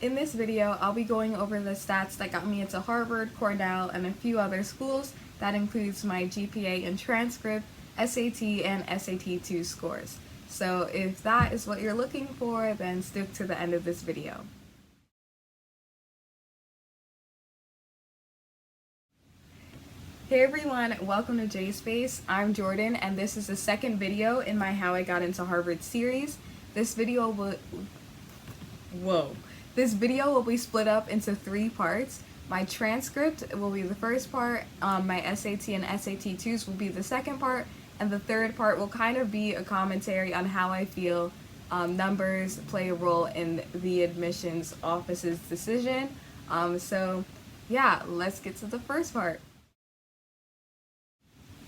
In this video, I'll be going over the stats that got me into Harvard, Cornell, and a few other schools. That includes my GPA and transcript, SAT, and SAT-2 scores. So if that is what you're looking for, then stick to the end of this video. Hey everyone, welcome to JSpace. I'm Jordan, and this is the second video in my How I Got Into Harvard series. This video will be split up into 3 parts. My transcript will be the first part, my SAT and SAT-2s will be the second part, and the third part will kind of be a commentary on how I feel numbers play a role in the admissions office's decision. So yeah, let's get to the first part.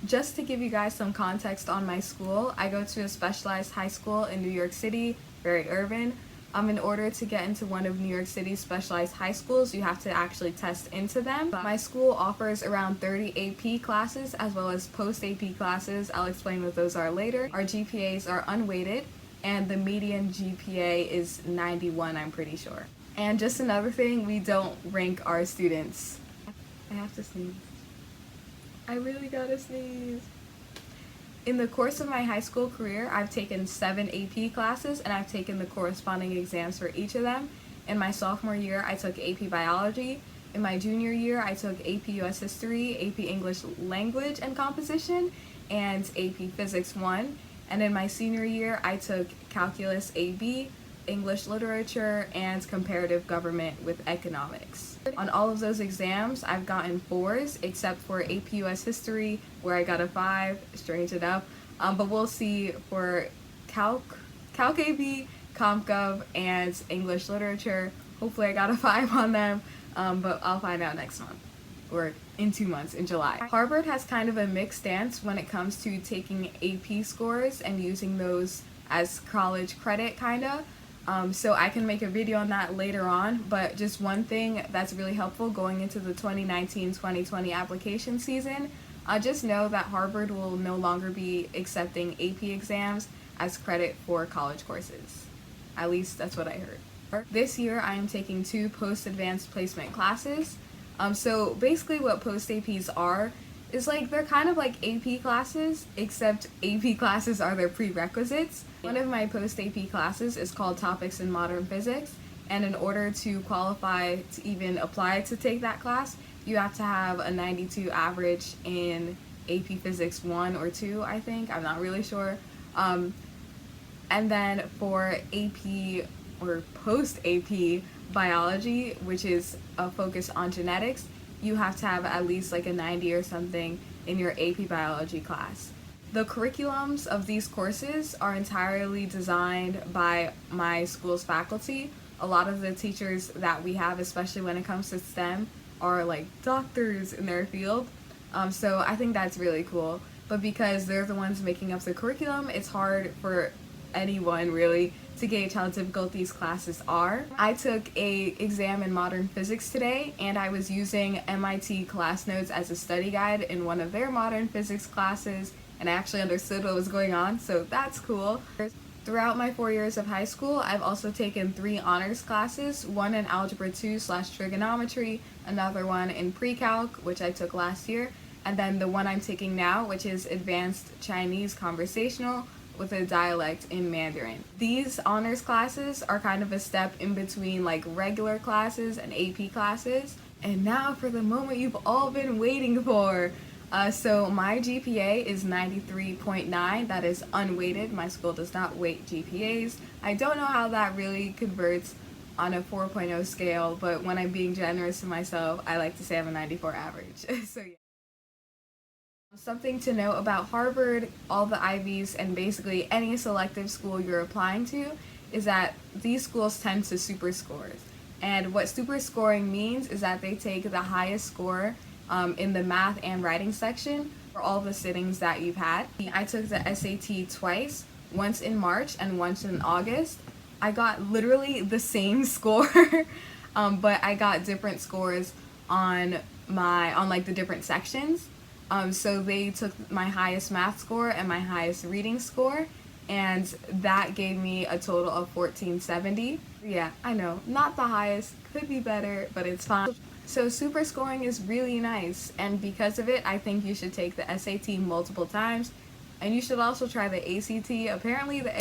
Just to give you guys some context on my school, I go to a specialized high school in New York City, very urban. In order to get into one of New York City's specialized high schools, you have to actually test into them. My school offers around 30 AP classes as well as post-AP classes. I'll explain what those are later. Our GPAs are unweighted, and the median GPA is 91, I'm pretty sure. And just another thing, we don't rank our students. I have to sneeze. I really gotta sneeze. In the course of my high school career, I've taken 7 AP classes and I've taken the corresponding exams for each of them. In my sophomore year, I took AP Biology. In my junior year, I took AP US History, AP English Language and Composition, and AP Physics 1. And in my senior year, I took Calculus AB, English Literature, and Comparative Government with Economics. On all of those exams, I've gotten 4s, except for AP US History, where I got a 5, strange enough. But we'll see for Calc AB, CompGov, and English Literature. Hopefully I got a 5 on them, but I'll find out next month, or in 2 months, in July. Harvard has kind of a mixed stance when it comes to taking AP scores and using those as college credit, kinda. So I can make a video on that later on, but just one thing that's really helpful going into the 2019-2020 application season, just know that Harvard will no longer be accepting AP exams as credit for college courses. At least that's what I heard. This year I am taking 2 post-advanced placement classes. So basically what post-APs are is like, they're kind of like AP classes, except AP classes are their prerequisites. One of my post-AP classes is called Topics in Modern Physics, and in order to qualify to even apply to take that class, you have to have a 92 average in AP Physics 1 or 2, I think, I'm not really sure. And then for AP or post-AP biology, which is a focus on genetics, you have to have at least like a 90 or something in your AP biology class. The curriculums of these courses are entirely designed by my school's faculty. A lot of the teachers that we have, especially when it comes to STEM, are like doctors in their field. So I think that's really cool. But because they're the ones making up the curriculum, it's hard for anyone really to gauge how difficult these classes are. I took an exam in modern physics today, and I was using MIT class notes as a study guide in one of their modern physics classes, and I actually understood what was going on, so that's cool. Throughout my 4 years of high school, I've also taken 3 honors classes, one in Algebra 2/trigonometry, another one in pre-calc, which I took last year, and then the one I'm taking now, which is Advanced Chinese Conversational with a dialect in Mandarin. These honors classes are kind of a step in between like regular classes and AP classes. And now for the moment you've all been waiting for. So my GPA is 93.9, that is unweighted. My school does not weight GPAs. I don't know how that really converts on a 4.0 scale, but when I'm being generous to myself, I like to say I'm a 94 average. So yeah. Something to note about Harvard, all the Ivies, and basically any selective school you're applying to is that these schools tend to super score. And what super scoring means is that they take the highest score in the math and writing section for all the sittings that you've had. I took the SAT twice, once in March and once in August. I got literally the same score, but I got different scores on like the different sections. So they took my highest math score and my highest reading score, and that gave me a total of 1470. Yeah, I know, not the highest, could be better, but it's fine. So super scoring is really nice, and because of it, I think you should take the SAT multiple times, and you should also try the ACT. Apparently the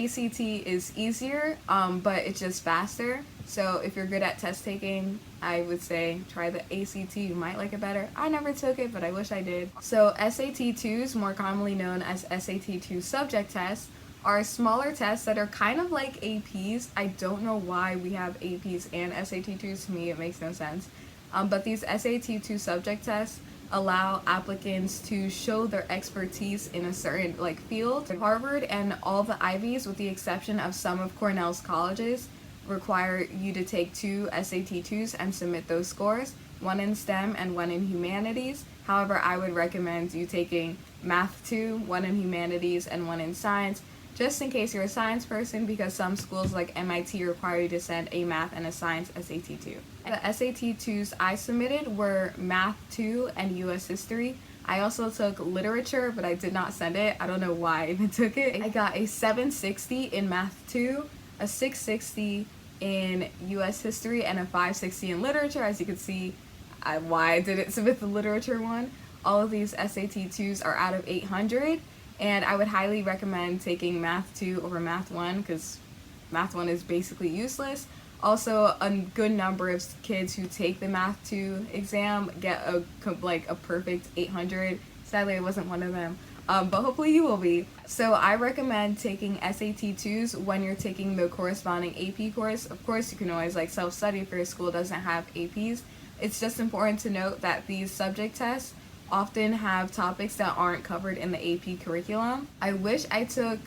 ACT is easier, but it's just faster. So if you're good at test taking, I would say try the ACT. You might like it better. I never took it, but I wish I did. So SAT-2s, more commonly known as SAT-2 subject tests, are smaller tests that are kind of like APs. I don't know why we have APs and SAT-2s. To me, it makes no sense. But these SAT-2 subject tests allow applicants to show their expertise in a certain field. Harvard and all the Ivies, with the exception of some of Cornell's colleges, require you to take 2 SAT-2s and submit those scores, one in STEM and one in humanities. However, I would recommend you taking Math 2, one in humanities, and one in science, just in case you're a science person, because some schools like MIT require you to send a math and a science SAT-2. The SAT-2s I submitted were Math 2 and US History. I also took Literature, but I did not send it. I don't know why I even took it. I got a 760 in Math 2, a 660 in US History, and a 560 in Literature. As you can see, why I didn't submit the Literature one. All of these SAT-2s are out of 800. And I would highly recommend taking Math 2 over Math 1, because Math 1 is basically useless. Also, a good number of kids who take the Math 2 exam get a perfect 800. Sadly, I wasn't one of them, but hopefully you will be. So I recommend taking SAT-2s when you're taking the corresponding AP course. Of course, you can always self-study if your school doesn't have APs. It's just important to note that these subject tests often have topics that aren't covered in the AP curriculum. I wish I took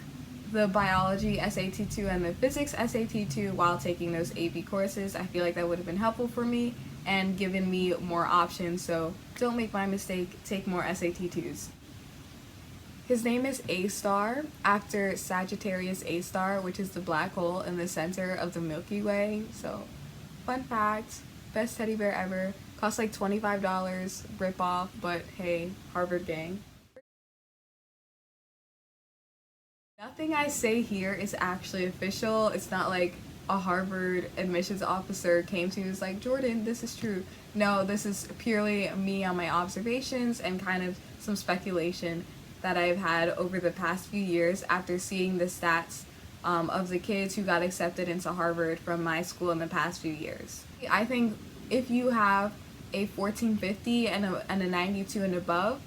the biology SAT-2 and the physics SAT-2 while taking those AP courses. I feel like that would have been helpful for me and given me more options, so don't make my mistake, take more SAT-2s. His name is A-Star, after Sagittarius A-Star, which is the black hole in the center of the Milky Way. So, fun fact, best teddy bear ever. Cost like $25, rip off, but hey, Harvard gang. Nothing I say here is actually official. It's not like a Harvard admissions officer came to me and was like, Jordan, this is true. No, this is purely me on my observations and kind of some speculation that I've had over the past few years after seeing the stats of the kids who got accepted into Harvard from my school in the past few years. I think if you have a 1450 and a 92 and above,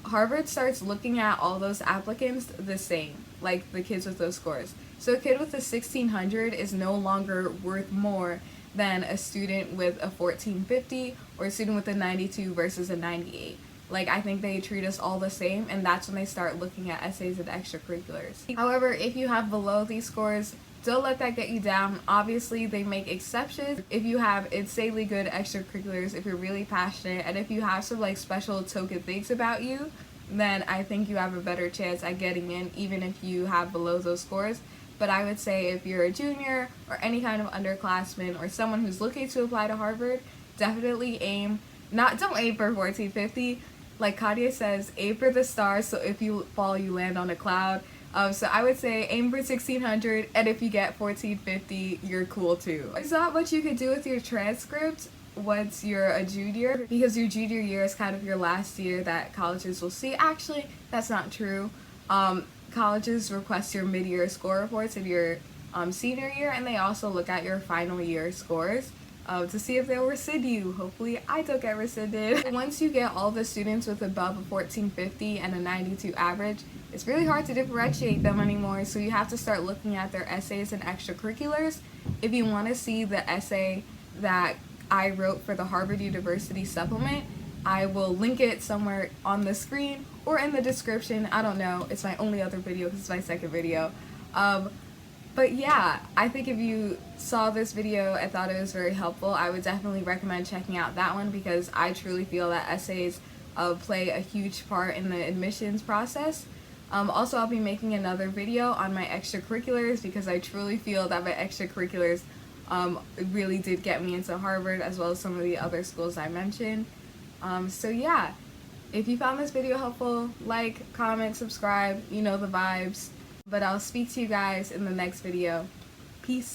Harvard starts looking at all those applicants the same, like the kids with those scores. So a kid with a 1600 is no longer worth more than a student with a 1450 or a student with a 92 versus a 98. I think they treat us all the same, and that's when they start looking at essays and extracurriculars. However, if you have below these scores, don't let that get you down. Obviously, they make exceptions. If you have insanely good extracurriculars, if you're really passionate, and if you have some special token things about you, then I think you have a better chance at getting in, even if you have below those scores. But I would say if you're a junior or any kind of underclassman or someone who's looking to apply to Harvard, definitely don't aim for 1450. Like Kadia says, aim for the stars, so if you fall, you land on a cloud. So I would say aim for 1600, and if you get 1450, you're cool too. There's not much you can do with your transcript once you're a junior, because your junior year is kind of your last year that colleges will see. Actually, that's not true. Colleges request your mid-year score reports in your senior year, and they also look at your final year scores to see if they'll rescind you. Hopefully I don't get rescinded. Once you get all the students with above a 1450 and a 92 average, it's really hard to differentiate them anymore, so you have to start looking at their essays and extracurriculars. If you want to see the essay that I wrote for the Harvard University supplement, I will link it somewhere on the screen or in the description. I don't know. It's my only other video because it's my second video. But yeah, I think if you saw this video and thought it was very helpful, I would definitely recommend checking out that one, because I truly feel that essays play a huge part in the admissions process. Also, I'll be making another video on my extracurriculars, because I truly feel that my extracurriculars really did get me into Harvard, as well as some of the other schools I mentioned. So yeah, if you found this video helpful, like, comment, subscribe, you know the vibes. But I'll speak to you guys in the next video. Peace.